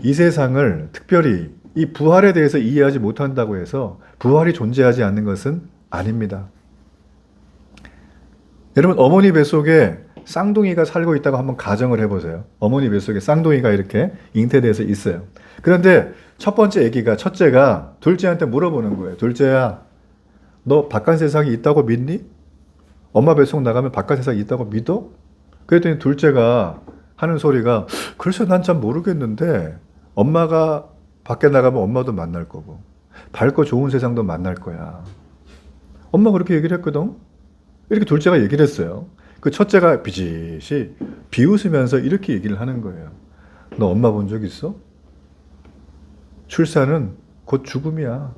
이 세상을 특별히 이 부활에 대해서 이해하지 못한다고 해서 부활이 존재하지 않는 것은 아닙니다. 여러분, 어머니 뱃속에 쌍둥이가 살고 있다고 한번 가정을 해보세요. 어머니 뱃속에 쌍둥이가 이렇게 잉태돼서 있어요. 그런데 첫 번째 아기가, 첫째가 둘째한테 물어보는 거예요. 둘째야, 너 바깥 세상이 있다고 믿니? 엄마 뱃속 나가면 바깥 세상이 있다고 믿어? 그랬더니 둘째가 하는 소리가, 글쎄 난 참 모르겠는데 엄마가 밖에 나가면 엄마도 만날 거고 밝고 좋은 세상도 만날 거야. 엄마가 그렇게 얘기를 했거든. 이렇게 둘째가 얘기를 했어요. 그 첫째가 비짓이 비웃으면서 이렇게 얘기를 하는 거예요. 너 엄마 본 적 있어? 출산은 곧 죽음이야.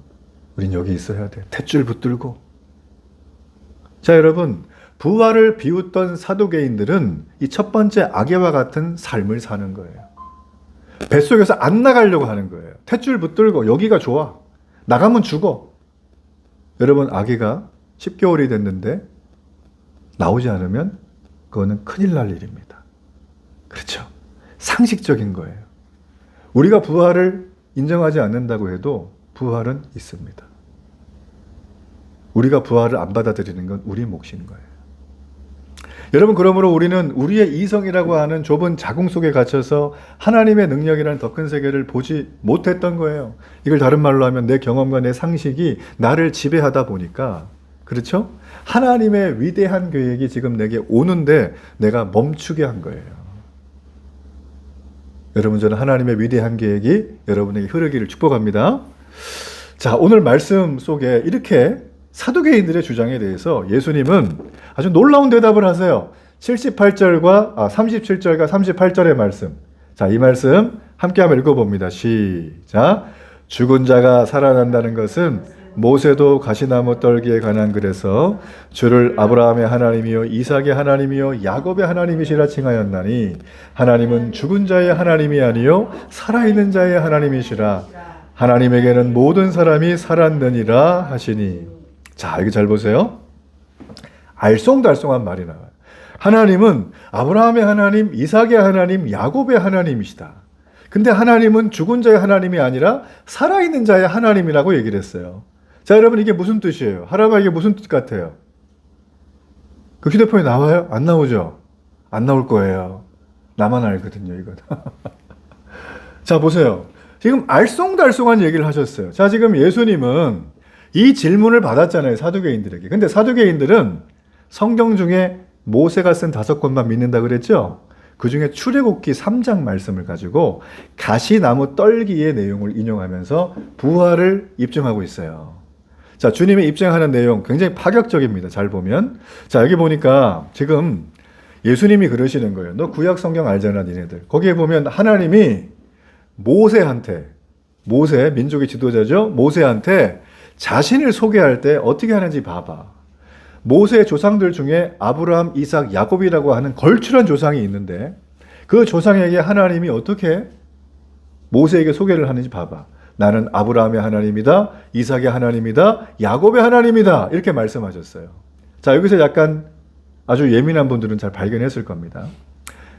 우린 여기 있어야 돼. 탯줄 붙들고. 자, 여러분, 부활을 비웃던 사두개인들은 이 첫 번째 아기와 같은 삶을 사는 거예요. 뱃속에서 안 나가려고 하는 거예요. 탯줄 붙들고 여기가 좋아. 나가면 죽어. 여러분, 아기가 10개월이 됐는데 나오지 않으면 그거는 큰일 날 일입니다. 그렇죠? 상식적인 거예요. 우리가 부활을 인정하지 않는다고 해도 부활은 있습니다. 우리가 부활을 안 받아들이는 건 우리 몫인 거예요. 여러분, 그러므로 우리는 우리의 이성이라고 하는 좁은 자궁 속에 갇혀서 하나님의 능력이라는 더 큰 세계를 보지 못했던 거예요. 이걸 다른 말로 하면 내 경험과 내 상식이 나를 지배하다 보니까, 그렇죠? 하나님의 위대한 계획이 지금 내게 오는데 내가 멈추게 한 거예요. 여러분, 저는 하나님의 위대한 계획이 여러분에게 흐르기를 축복합니다. 자, 오늘 말씀 속에 이렇게 사두개인들의 주장에 대해서 예수님은 아주 놀라운 대답을 하세요. 37절과 38절의 말씀. 자, 이 말씀 함께 한번 읽어봅니다. 시작. 죽은 자가 살아난다는 것은 모세도 가시나무 떨기에 관한 글에서 주를 아브라함의 하나님이요 이삭의 하나님이요 야곱의 하나님이시라 칭하였나니 하나님은 죽은 자의 하나님이 아니요 살아있는 자의 하나님이시라. 하나님에게는 모든 사람이 살았느니라 하시니. 자, 여기 잘 보세요. 알쏭달쏭한 말이 나와요. 하나님은 아브라함의 하나님, 이삭의 하나님, 야곱의 하나님이시다. 근데 하나님은 죽은 자의 하나님이 아니라 살아있는 자의 하나님이라고 얘기를 했어요. 자, 여러분, 이게 무슨 뜻이에요? 하라바, 이게 무슨 뜻 같아요? 그 휴대폰에 나와요? 안 나오죠? 안 나올 거예요. 나만 알거든요, 이건. 자, 보세요. 지금 알쏭달쏭한 얘기를 하셨어요. 자, 지금 예수님은 이 질문을 받았잖아요, 사두개인들에게. 근데 사두개인들은 성경 중에 모세가 쓴 5권만 믿는다 그랬죠? 그 중에 출애굽기 3장 말씀을 가지고 가시나무 떨기의 내용을 인용하면서 부활을 입증하고 있어요. 자, 주님의 입증하는 내용 굉장히 파격적입니다. 잘 보면. 자, 여기 보니까 지금 예수님이 그러시는 거예요. 너 구약 성경 알잖아, 니네들. 거기에 보면 하나님이 모세, 민족의 지도자죠? 모세한테 자신을 소개할 때 어떻게 하는지 봐봐. 모세의 조상들 중에 아브라함, 이삭, 야곱이라고 하는 걸출한 조상이 있는데 그 조상에게 하나님이 어떻게 모세에게 소개를 하는지 봐봐. 나는 아브라함의 하나님이다, 이삭의 하나님이다, 야곱의 하나님이다, 이렇게 말씀하셨어요. 자, 여기서 약간 아주 예민한 분들은 잘 발견했을 겁니다.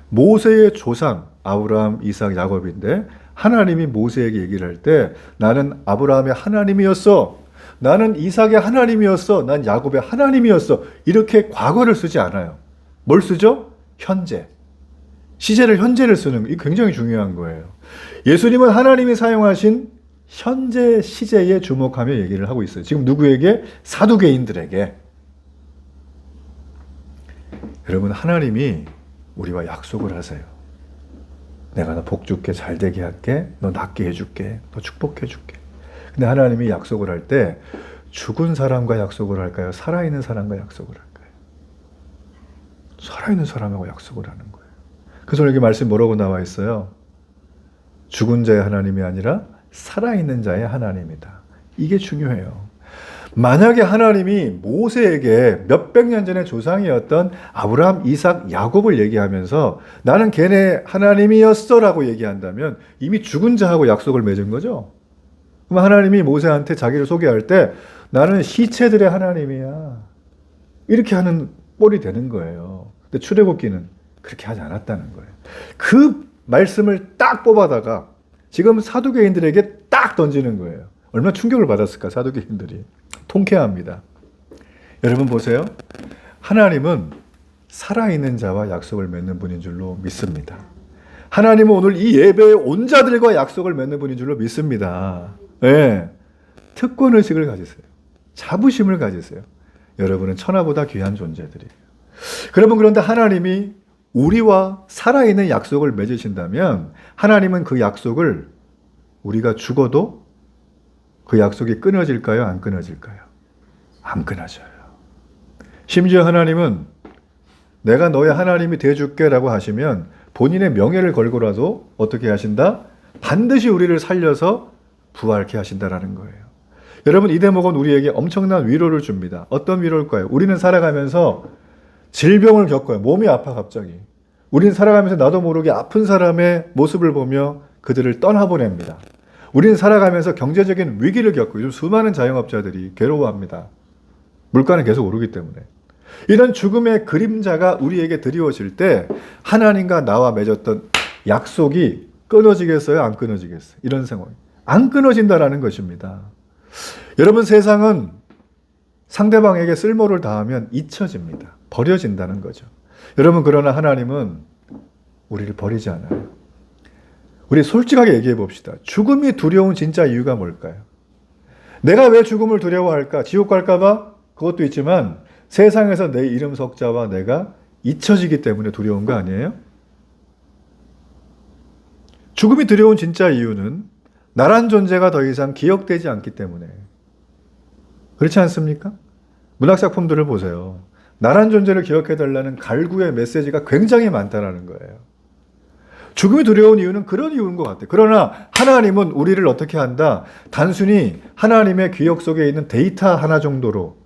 모세의 조상 아브라함, 이삭, 야곱인데 하나님이 모세에게 얘기를 할 때 나는 아브라함의 하나님이었어. 나는 이삭의 하나님이었어. 난 야곱의 하나님이었어. 이렇게 과거를 쓰지 않아요. 뭘 쓰죠? 현재. 시제를 현재를 쓰는 게 굉장히 중요한 거예요. 예수님은 하나님이 사용하신 현재 시제에 주목하며 얘기를 하고 있어요. 지금 누구에게? 사두개인들에게. 여러분, 하나님이 우리와 약속을 하세요. 내가 너 복 줄게, 잘 되게 할게, 너 낫게 해줄게, 너 축복해 줄게. 근데 하나님이 약속을 할 때 죽은 사람과 약속을 할까요? 살아있는 사람과 약속을 할까요? 살아있는 사람하고 약속을 하는 거예요. 그래서 여기 말씀 뭐라고 나와 있어요? 죽은 자의 하나님이 아니라 살아있는 자의 하나님이다. 이게 중요해요. 만약에 하나님이 모세에게 몇백 년 전의 조상이었던 아브라함, 이삭, 야곱을 얘기하면서 나는 걔네 하나님이었어 라고 얘기한다면 이미 죽은 자하고 약속을 맺은 거죠. 그럼 하나님이 모세한테 자기를 소개할 때 나는 시체들의 하나님이야. 이렇게 하는 꼴이 되는 거예요. 근데 출애굽기는 그렇게 하지 않았다는 거예요. 그 말씀을 딱 뽑아다가 지금 사두개인들에게 딱 던지는 거예요. 얼마나 충격을 받았을까, 사두개인들이. 통쾌합니다. 여러분 보세요. 하나님은 살아있는 자와 약속을 맺는 분인 줄로 믿습니다. 하나님은 오늘 이 예배에 온 자들과 약속을 맺는 분인 줄로 믿습니다. 네. 특권의식을 가지세요. 자부심을 가지세요. 여러분은 천하보다 귀한 존재들이에요. 그런데 하나님이 우리와 살아있는 약속을 맺으신다면 하나님은 그 약속을 우리가 죽어도 그 약속이 끊어질까요? 안 끊어질까요? 안 끊어져요. 심지어 하나님은 내가 너의 하나님이 되어줄게 라고 하시면 본인의 명예를 걸고라도 어떻게 하신다? 반드시 우리를 살려서 부활케 하신다라는 거예요. 여러분, 이 대목은 우리에게 엄청난 위로를 줍니다. 어떤 위로일까요? 우리는 살아가면서 질병을 겪어요. 몸이 아파 갑자기. 우리는 살아가면서 나도 모르게 아픈 사람의 모습을 보며 그들을 떠나보냅니다. 우리는 살아가면서 경제적인 위기를 겪고 요즘 수많은 자영업자들이 괴로워합니다. 물가는 계속 오르기 때문에. 이런 죽음의 그림자가 우리에게 드리워질 때 하나님과 나와 맺었던 약속이 끊어지겠어요? 안 끊어지겠어요? 이런 상황. 안 끊어진다라는 것입니다. 여러분, 세상은 상대방에게 쓸모를 다하면 잊혀집니다. 버려진다는 거죠. 여러분, 그러나 하나님은 우리를 버리지 않아요. 우리 솔직하게 얘기해 봅시다. 죽음이 두려운 진짜 이유가 뭘까요? 내가 왜 죽음을 두려워할까? 지옥 갈까 봐? 그것도 있지만 세상에서 내 이름 석자와 내가 잊혀지기 때문에 두려운 거 아니에요? 죽음이 두려운 진짜 이유는 나란 존재가 더 이상 기억되지 않기 때문에. 그렇지 않습니까? 문학작품들을 보세요. 나란 존재를 기억해달라는 갈구의 메시지가 굉장히 많다는 거예요. 죽음이 두려운 이유는 그런 이유인 것 같아요. 그러나 하나님은 우리를 어떻게 한다? 단순히 하나님의 기억 속에 있는 데이터 하나 정도로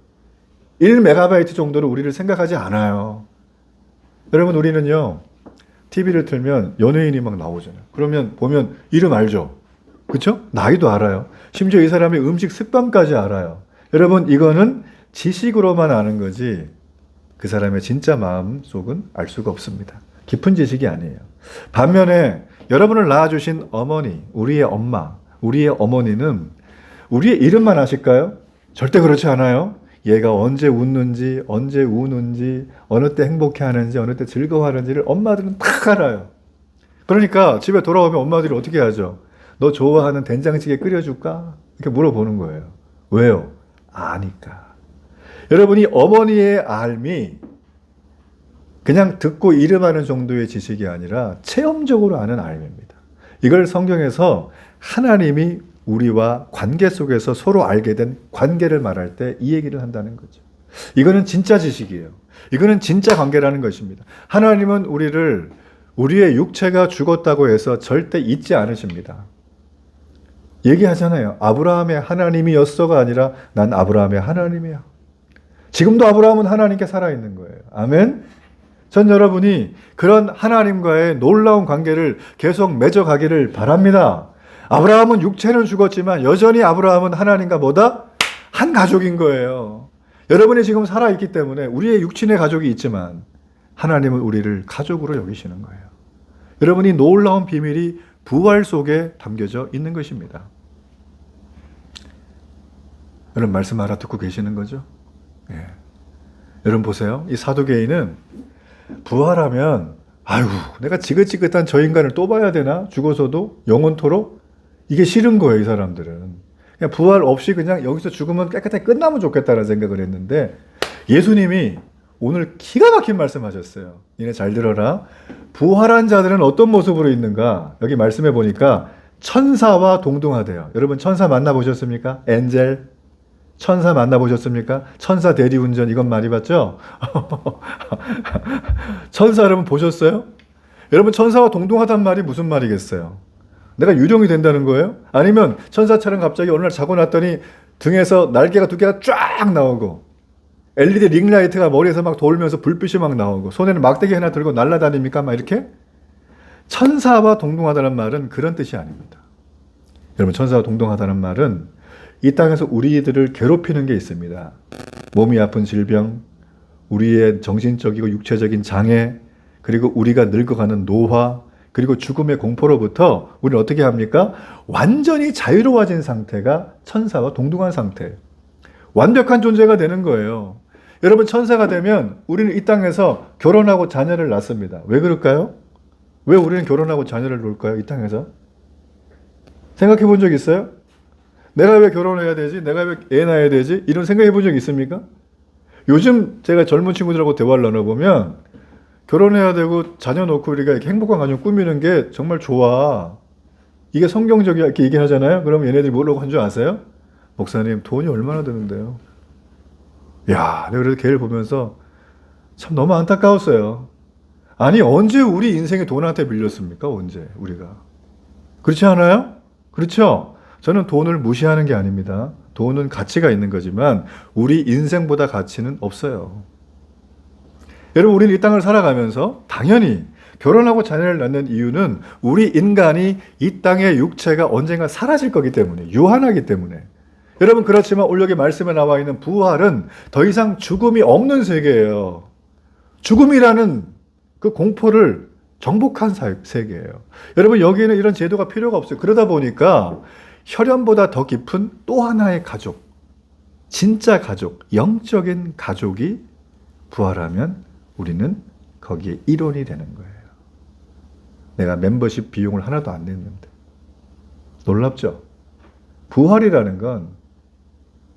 1메가바이트 정도로 우리를 생각하지 않아요. 여러분, 우리는요, TV를 틀면 연예인이 막 나오잖아요. 그러면 보면 이름 알죠? 그렇죠? 나이도 알아요. 심지어 이 사람의 음식 습관까지 알아요. 여러분, 이거는 지식으로만 아는 거지 그 사람의 진짜 마음 속은 알 수가 없습니다. 깊은 지식이 아니에요. 반면에 여러분을 낳아주신 어머니, 우리의 엄마, 우리의 어머니는 우리의 이름만 아실까요? 절대 그렇지 않아요. 얘가 언제 웃는지, 언제 우는지, 어느 때 행복해하는지, 어느 때 즐거워하는지를 엄마들은 다 알아요. 그러니까 집에 돌아오면 엄마들이 어떻게 하죠? 너 좋아하는 된장찌개 끓여줄까? 이렇게 물어보는 거예요. 왜요? 아니까. 여러분이 어머니의 알미 그냥 듣고 이름하는 정도의 지식이 아니라 체험적으로 아는 알입니다. 이걸 성경에서 하나님이 우리와 관계 속에서 서로 알게 된 관계를 말할 때 이 얘기를 한다는 거죠. 이거는 진짜 지식이에요. 이거는 진짜 관계라는 것입니다. 하나님은 우리의 육체가 죽었다고 해서 절대 잊지 않으십니다. 얘기하잖아요. 아브라함의 하나님이었어가 아니라 난 아브라함의 하나님이야. 지금도 아브라함은 하나님께 살아있는 거예요. 아멘? 전 여러분이 그런 하나님과의 놀라운 관계를 계속 맺어가기를 바랍니다. 아브라함은 육체는 죽었지만 여전히 아브라함은 하나님과 뭐다? 한 가족인 거예요. 여러분이 지금 살아있기 때문에 우리의 육신의 가족이 있지만 하나님은 우리를 가족으로 여기시는 거예요. 여러분이 놀라운 비밀이 부활 속에 담겨져 있는 것입니다. 여러분 말씀 알아듣고 계시는 거죠? 예. 여러분 보세요. 이 사두개인은 부활하면 아이고 내가 지긋지긋한 저 인간을 또 봐야 되나? 죽어서도 영원토록? 이게 싫은 거예요. 이 사람들은. 그냥 부활 없이 그냥 여기서 죽으면 깨끗하게 끝나면 좋겠다는 생각을 했는데 예수님이 오늘 기가 막힌 말씀하셨어요. 니네 잘 들어라. 부활한 자들은 어떤 모습으로 있는가? 여기 말씀해 보니까 천사와 동등하대요. 여러분 천사 만나보셨습니까? 엔젤. 천사 만나보셨습니까? 천사 대리운전 이건 많이 봤죠? 천사 여러분 보셨어요? 여러분 천사와 동등하단 말이 무슨 말이겠어요? 내가 유령이 된다는 거예요? 아니면 천사처럼 갑자기 어느 날 자고 났더니 등에서 날개가 두 개가 쫙 나오고 LED 링라이트가 머리에서 막 돌면서 불빛이 막 나오고 손에는 막대기 하나 들고 날아다닙니까? 막 이렇게? 천사와 동등하다는 말은 그런 뜻이 아닙니다. 여러분 천사와 동등하다는 말은 이 땅에서 우리들을 괴롭히는 게 있습니다. 몸이 아픈 질병, 우리의 정신적이고 육체적인 장애, 그리고 우리가 늙어가는 노화, 그리고 죽음의 공포로부터 우리는 어떻게 합니까? 완전히 자유로워진 상태가 천사와 동등한 상태예요. 완벽한 존재가 되는 거예요. 여러분 천사가 되면 우리는 이 땅에서 결혼하고 자녀를 낳습니다. 왜 그럴까요? 왜 우리는 결혼하고 자녀를 놓을까요? 이 땅에서? 생각해 본 적 있어요? 내가 왜 결혼해야 되지? 내가 왜 애 낳아야 되지? 이런 생각해 본 적 있습니까? 요즘 제가 젊은 친구들하고 대화를 나눠보면 결혼해야 되고 자녀 놓고 우리가 이렇게 행복한 가정 꾸미는 게 정말 좋아. 이게 성경적이야 이렇게 얘기하잖아요. 그럼 얘네들이 뭐라고 한 줄 아세요? 목사님 돈이 얼마나 드는데요? 야, 내가 그래서 걔를 보면서 참 너무 안타까웠어요. 아니 언제 우리 인생이 돈한테 밀렸습니까? 언제 우리가? 그렇지 않아요? 그렇죠? 저는 돈을 무시하는 게 아닙니다. 돈은 가치가 있는 거지만 우리 인생보다 가치는 없어요. 여러분 우리는 이 땅을 살아가면서 당연히 결혼하고 자녀를 낳는 이유는 우리 인간이 이 땅의 육체가 언젠가 사라질 거기 때문에 유한하기 때문에 여러분 그렇지만 오늘 여기 말씀에 나와 있는 부활은 더 이상 죽음이 없는 세계예요. 죽음이라는 그 공포를 정복한 세계예요. 여러분 여기에는 이런 제도가 필요가 없어요. 그러다 보니까 혈연보다 더 깊은 또 하나의 가족, 진짜 가족, 영적인 가족이 부활하면 우리는 거기에 일원이 되는 거예요. 내가 멤버십 비용을 하나도 안 냈는데. 놀랍죠? 부활이라는 건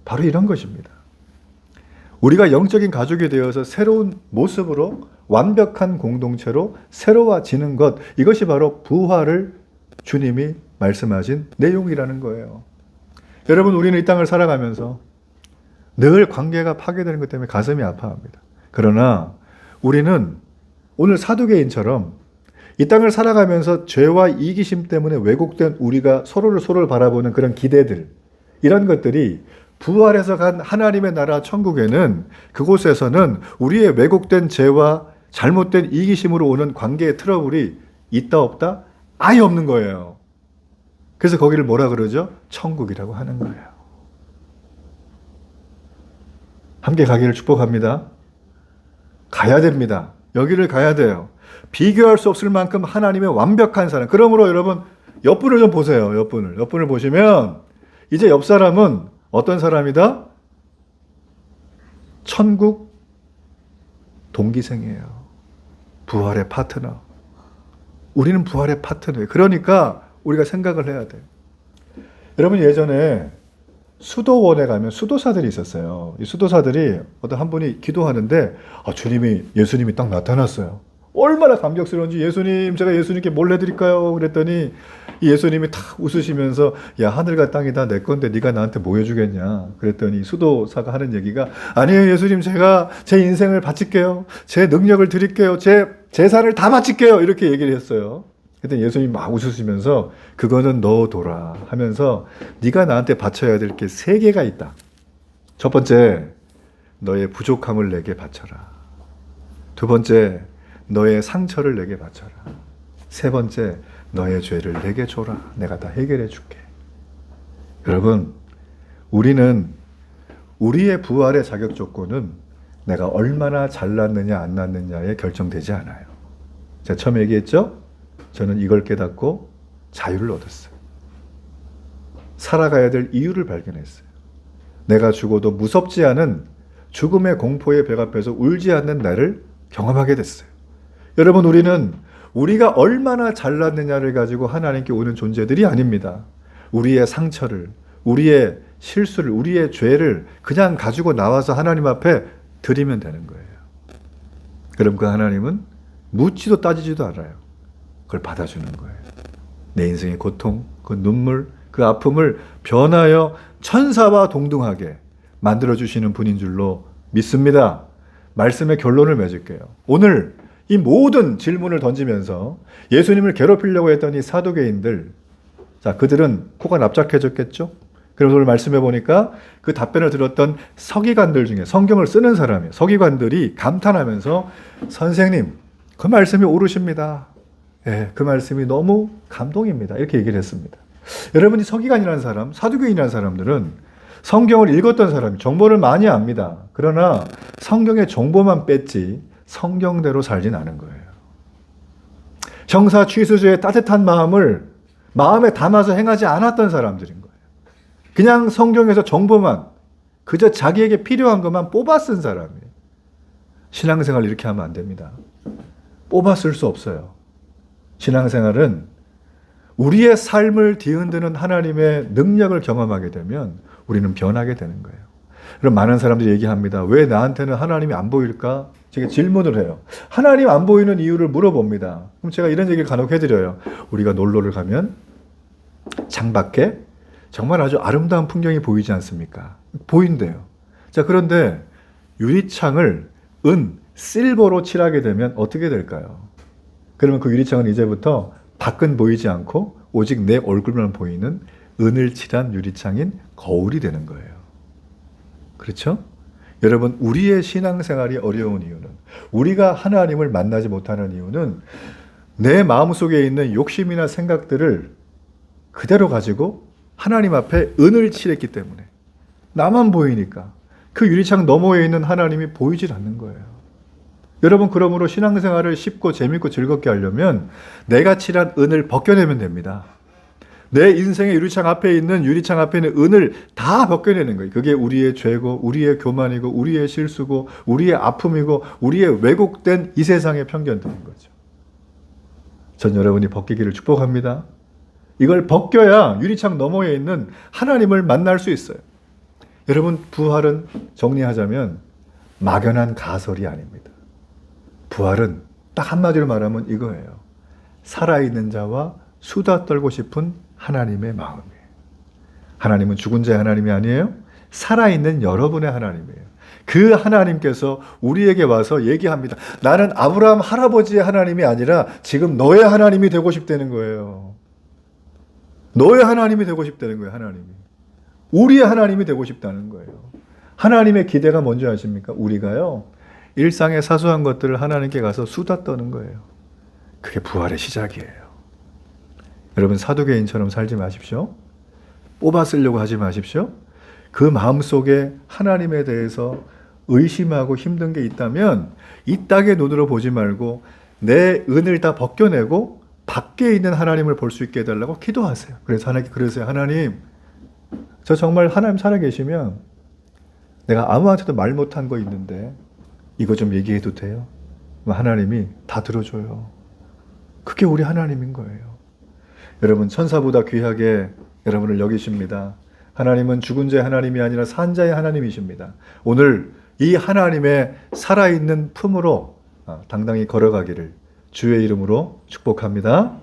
바로 이런 것입니다. 우리가 영적인 가족이 되어서 새로운 모습으로 완벽한 공동체로 새로워지는 것, 이것이 바로 부활을 주님이 말씀하신 내용이라는 거예요. 여러분 우리는 이 땅을 살아가면서 늘 관계가 파괴되는 것 때문에 가슴이 아파합니다. 그러나 우리는 오늘 사두개인처럼 이 땅을 살아가면서 죄와 이기심 때문에 왜곡된 우리가 서로를 바라보는 그런 기대들, 이런 것들이 부활해서 간 하나님의 나라 천국에는 그곳에서는 우리의 왜곡된 죄와 잘못된 이기심으로 오는 관계의 트러블이 있다 없다? 아예 없는 거예요. 그래서 거기를 뭐라 그러죠? 천국이라고 하는 거예요. 함께 가기를 축복합니다. 가야 됩니다. 여기를 가야 돼요. 비교할 수 없을 만큼 하나님의 완벽한 사랑. 그러므로 여러분 옆분을 좀 보세요. 옆분을 보시면 이제 옆 사람은 어떤 사람이다? 천국 동기생이에요. 부활의 파트너. 우리는 부활의 파트너예요. 그러니까 우리가 생각을 해야 돼요. 여러분 예전에 수도원에 가면 수도사들이 있었어요. 이 수도사들이 어떤 한 분이 기도하는데 예수님이 딱 나타났어요. 얼마나 감격스러운지 예수님 제가 예수님께 뭘 해드릴까요? 그랬더니 이 예수님이 탁 웃으시면서 야 하늘과 땅이 다 내 건데 네가 나한테 뭐 해주겠냐? 그랬더니 수도사가 하는 얘기가 아니에요 예수님 제가 제 인생을 바칠게요. 제 능력을 드릴게요. 제 재산을 다 바칠게요. 이렇게 얘기를 했어요. 그랬더니 예수님이 막 웃으시면서 그거는 넣어둬라 하면서 네가 나한테 바쳐야 될 게 3개가 있다. 첫 번째 너의 부족함을 내게 바쳐라. 두 번째 너의 상처를 내게 바쳐라. 세 번째 너의 죄를 내게 줘라. 내가 다 해결해 줄게. 여러분 우리는 우리의 부활의 자격 조건은 내가 얼마나 잘났느냐 안 났느냐에 결정되지 않아요. 제가 처음에 얘기했죠? 저는 이걸 깨닫고 자유를 얻었어요. 살아가야 될 이유를 발견했어요. 내가 죽어도 무섭지 않은 죽음의 공포의 벽 앞에서 울지 않는 나를 경험하게 됐어요. 여러분, 우리가 얼마나 잘났느냐를 가지고 하나님께 오는 존재들이 아닙니다. 우리의 상처를, 우리의 실수를, 우리의 죄를 그냥 가지고 나와서 하나님 앞에 드리면 되는 거예요. 그럼 그 하나님은 묻지도 따지지도 않아요. 그걸 받아주는 거예요. 내 인생의 고통, 그 눈물, 그 아픔을 변하여 천사와 동등하게 만들어주시는 분인 줄로 믿습니다. 말씀의 결론을 맺을게요. 오늘 이 모든 질문을 던지면서 예수님을 괴롭히려고 했던 이 사두개인들, 자, 그들은 코가 납작해졌겠죠? 그래서 오늘 말씀해 보니까 그 답변을 들었던 서기관들 중에 성경을 쓰는 사람이에요. 서기관들이 감탄하면서 선생님, 그 말씀이 옳으십니다. 예, 그 말씀이 너무 감동입니다. 이렇게 얘기를 했습니다. 여러분이 서기관이라는 사람, 사두개인이라는 사람들은 성경을 읽었던 사람이 정보를 많이 압니다. 그러나 성경의 정보만 뺐지 성경대로 살진 않은 거예요. 형사 취수주의 따뜻한 마음을 마음에 담아서 행하지 않았던 사람들인 거예요. 그냥 성경에서 정보만, 그저 자기에게 필요한 것만 뽑아 쓴 사람이에요. 신앙생활 이렇게 하면 안 됩니다. 뽑아 쓸 수 없어요. 신앙생활은 우리의 삶을 뒤흔드는 하나님의 능력을 경험하게 되면 우리는 변하게 되는 거예요. 그럼 많은 사람들이 얘기합니다. 왜 나한테는 하나님이 안 보일까? 제가 질문을 해요. 하나님 안 보이는 이유를 물어봅니다. 그럼 제가 이런 얘기를 간혹 해드려요. 우리가 놀러를 가면 창밖에 정말 아주 아름다운 풍경이 보이지 않습니까? 보인대요. 자, 그런데 유리창을 실버로 칠하게 되면 어떻게 될까요? 그러면 그 유리창은 이제부터 밖은 보이지 않고 오직 내 얼굴만 보이는 은을 칠한 유리창인 거울이 되는 거예요. 그렇죠? 여러분, 우리의 신앙생활이 어려운 이유는, 우리가 하나님을 만나지 못하는 이유는 내 마음속에 있는 욕심이나 생각들을 그대로 가지고 하나님 앞에 은을 칠했기 때문에, 나만 보이니까 그 유리창 너머에 있는 하나님이 보이질 않는 거예요. 여러분, 그러므로 신앙생활을 쉽고 재밌고 즐겁게 하려면 내가 칠한 은을 벗겨내면 됩니다. 내 인생의 유리창 앞에 있는 은을 다 벗겨내는 거예요. 그게 우리의 죄고, 우리의 교만이고, 우리의 실수고, 우리의 아픔이고, 우리의 왜곡된 이 세상의 편견들인 거죠. 전 여러분이 벗기기를 축복합니다. 이걸 벗겨야 유리창 너머에 있는 하나님을 만날 수 있어요. 여러분, 부활은 정리하자면 막연한 가설이 아닙니다. 부활은 딱 한마디로 말하면 이거예요. 살아있는 자와 수다 떨고 싶은 하나님의 마음이에요. 하나님은 죽은 자의 하나님이 아니에요. 살아있는 여러분의 하나님이에요. 그 하나님께서 우리에게 와서 얘기합니다. 나는 아브라함 할아버지의 하나님이 아니라 지금 너의 하나님이 되고 싶다는 거예요. 너의 하나님이 되고 싶다는 거예요. 하나님이. 우리의 하나님이 되고 싶다는 거예요. 하나님의 기대가 뭔지 아십니까? 우리가요, 일상의 사소한 것들을 하나님께 가서 수다 떠는 거예요. 그게 부활의 시작이에요. 여러분, 사두개인처럼 살지 마십시오. 뽑아 쓰려고 하지 마십시오. 그 마음속에 하나님에 대해서 의심하고 힘든 게 있다면 이 땅의 눈으로 보지 말고 내 은을 다 벗겨내고 밖에 있는 하나님을 볼 수 있게 해달라고 기도하세요. 그래서 하나님께 그러세요. 하나님, 저 정말 하나님 살아계시면 내가 아무한테도 말 못한 거 있는데 이거 좀 얘기해도 돼요? 하나님이 다 들어줘요. 그게 우리 하나님인 거예요. 여러분, 천사보다 귀하게 여러분을 여기십니다. 하나님은 죽은 자의 하나님이 아니라 산 자의 하나님이십니다. 오늘 이 하나님의 살아있는 품으로 당당히 걸어가기를 주의 이름으로 축복합니다.